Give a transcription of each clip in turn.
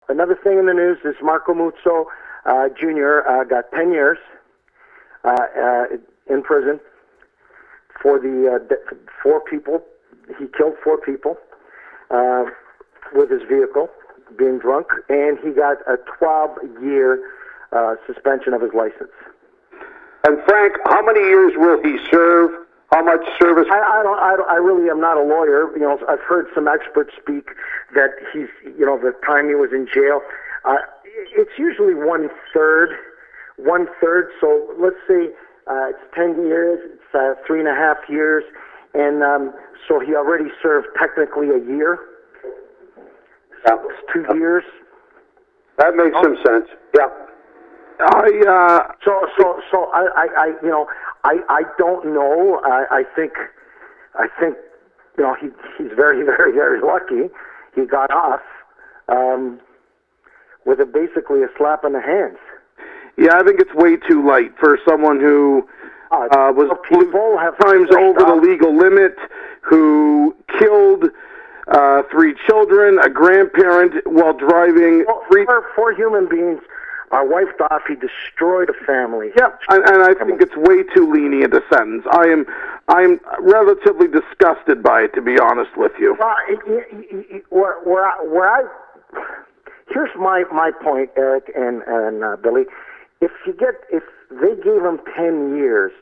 another thing in the news is Marco Muzzo Jr. Got 10 years in prison for the 4 people. He killed 4 people with his vehicle, being drunk, and he got a 12-year suspension of his license. And Frank, how many years will he serve? How much service? I really am not a lawyer. You know, I've heard some experts speak that he's, you know, the time he was in jail. It's usually 1/3. So let's say it's 10 years. It's 3.5 years, and so he already served technically a year. Yeah. It's 2 years. That makes some sense. Yeah. So I you know, I don't know. I think you know, he's very, very, very lucky. He got off with basically a slap in the hands. Yeah, I think it's way too light for someone who was people have times over the legal limit, who killed 3 children, a grandparent while driving. Well, four human beings are wiped off. He destroyed a family. Yeah, and I think it's way too lenient a sentence. I'm relatively disgusted by it, to be honest with you. Here's my point, Eric and Billy. If they gave him 10 years,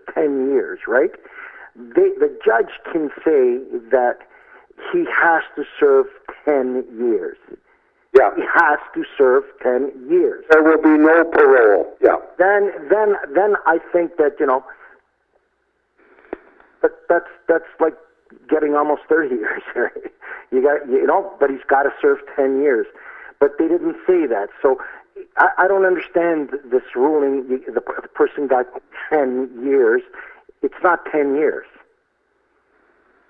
right? The judge can say that he has to serve 10 years. Yeah. He has to serve 10 years. There will be no parole. Yeah. Then I think that, you know, that's like getting almost 30 years. But he's got to serve 10 years. But they didn't say that. So I don't understand this ruling. The person got 10 years. It's not 10 years.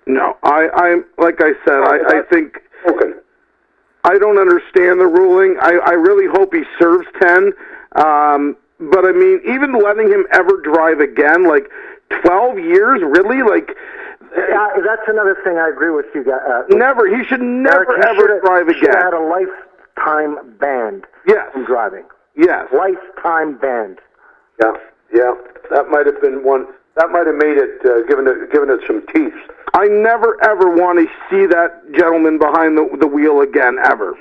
No, I'm like I said, I think okay. I don't understand the ruling. I really hope he serves 10. But I mean, even letting him ever drive again, like 12 years, really? Like, that's another thing I agree with you guys. Never. He should never ever drive again. He should have had a lifetime ban. Yes. From driving. Yes. Lifetime ban. Yeah. That might have been one. That might have made it, given it some teeth. I never ever want to see that gentleman behind the wheel again, ever.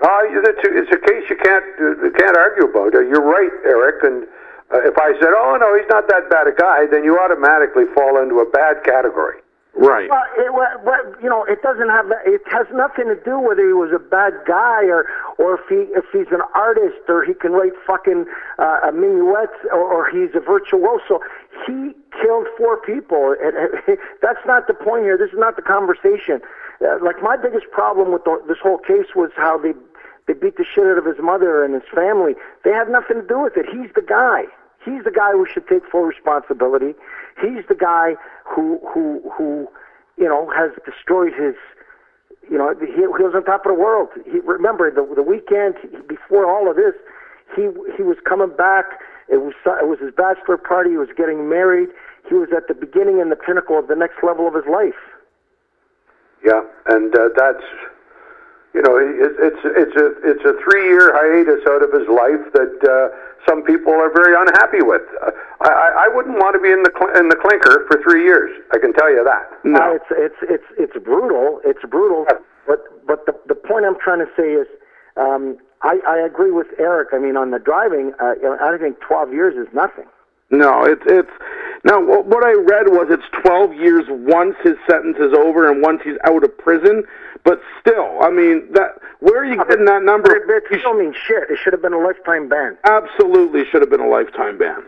It's a case you can't argue about. You're right, Eric. And if I said, "Oh no, he's not that bad a guy," then you automatically fall into a bad category. Right. Well, you know, it doesn't have. It has nothing to do whether he was a bad guy or if he's an artist or he can write fucking minuets or he's a virtuoso. He killed 4 people. That's not the point here. This is not the conversation. Like, my biggest problem with this whole case was how they beat the shit out of his mother and his family. They had nothing to do with it. He's the guy. He's the guy who should take full responsibility. He's the guy who you know, has destroyed his, you know, he was on top of the world. Remember the weekend before all of this, he was coming back. It was his bachelor party. He was getting married. He was at the beginning and the pinnacle of the next level of his life. Yeah, and that's, you know, it's a 3-year hiatus out of his life that some people are very unhappy with. I wouldn't want to be in the clinker for 3 years. I can tell you that. No, it's brutal. It's brutal. But the point I'm trying to say is, I agree with Eric. I mean, on the driving, I think 12 years is nothing. No, it's now what I read was it's 12 years once his sentence is over and once he's out of prison. But still, I mean, where are you getting that number? It still means shit. It should have been a lifetime ban. Absolutely, should have been a lifetime ban.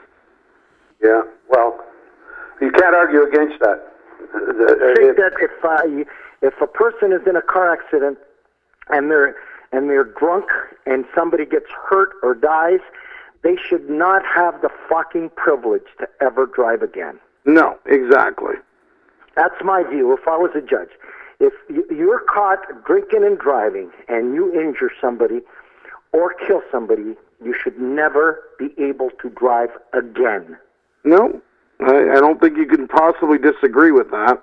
Yeah, well, you can't argue against that. I think that if a person is in a car accident and they're drunk and somebody gets hurt or dies, they should not have the fucking privilege to ever drive again. No, exactly. That's my view if I was a judge. If you're caught drinking and driving and you injure somebody or kill somebody, you should never be able to drive again. No, I don't think you can possibly disagree with that.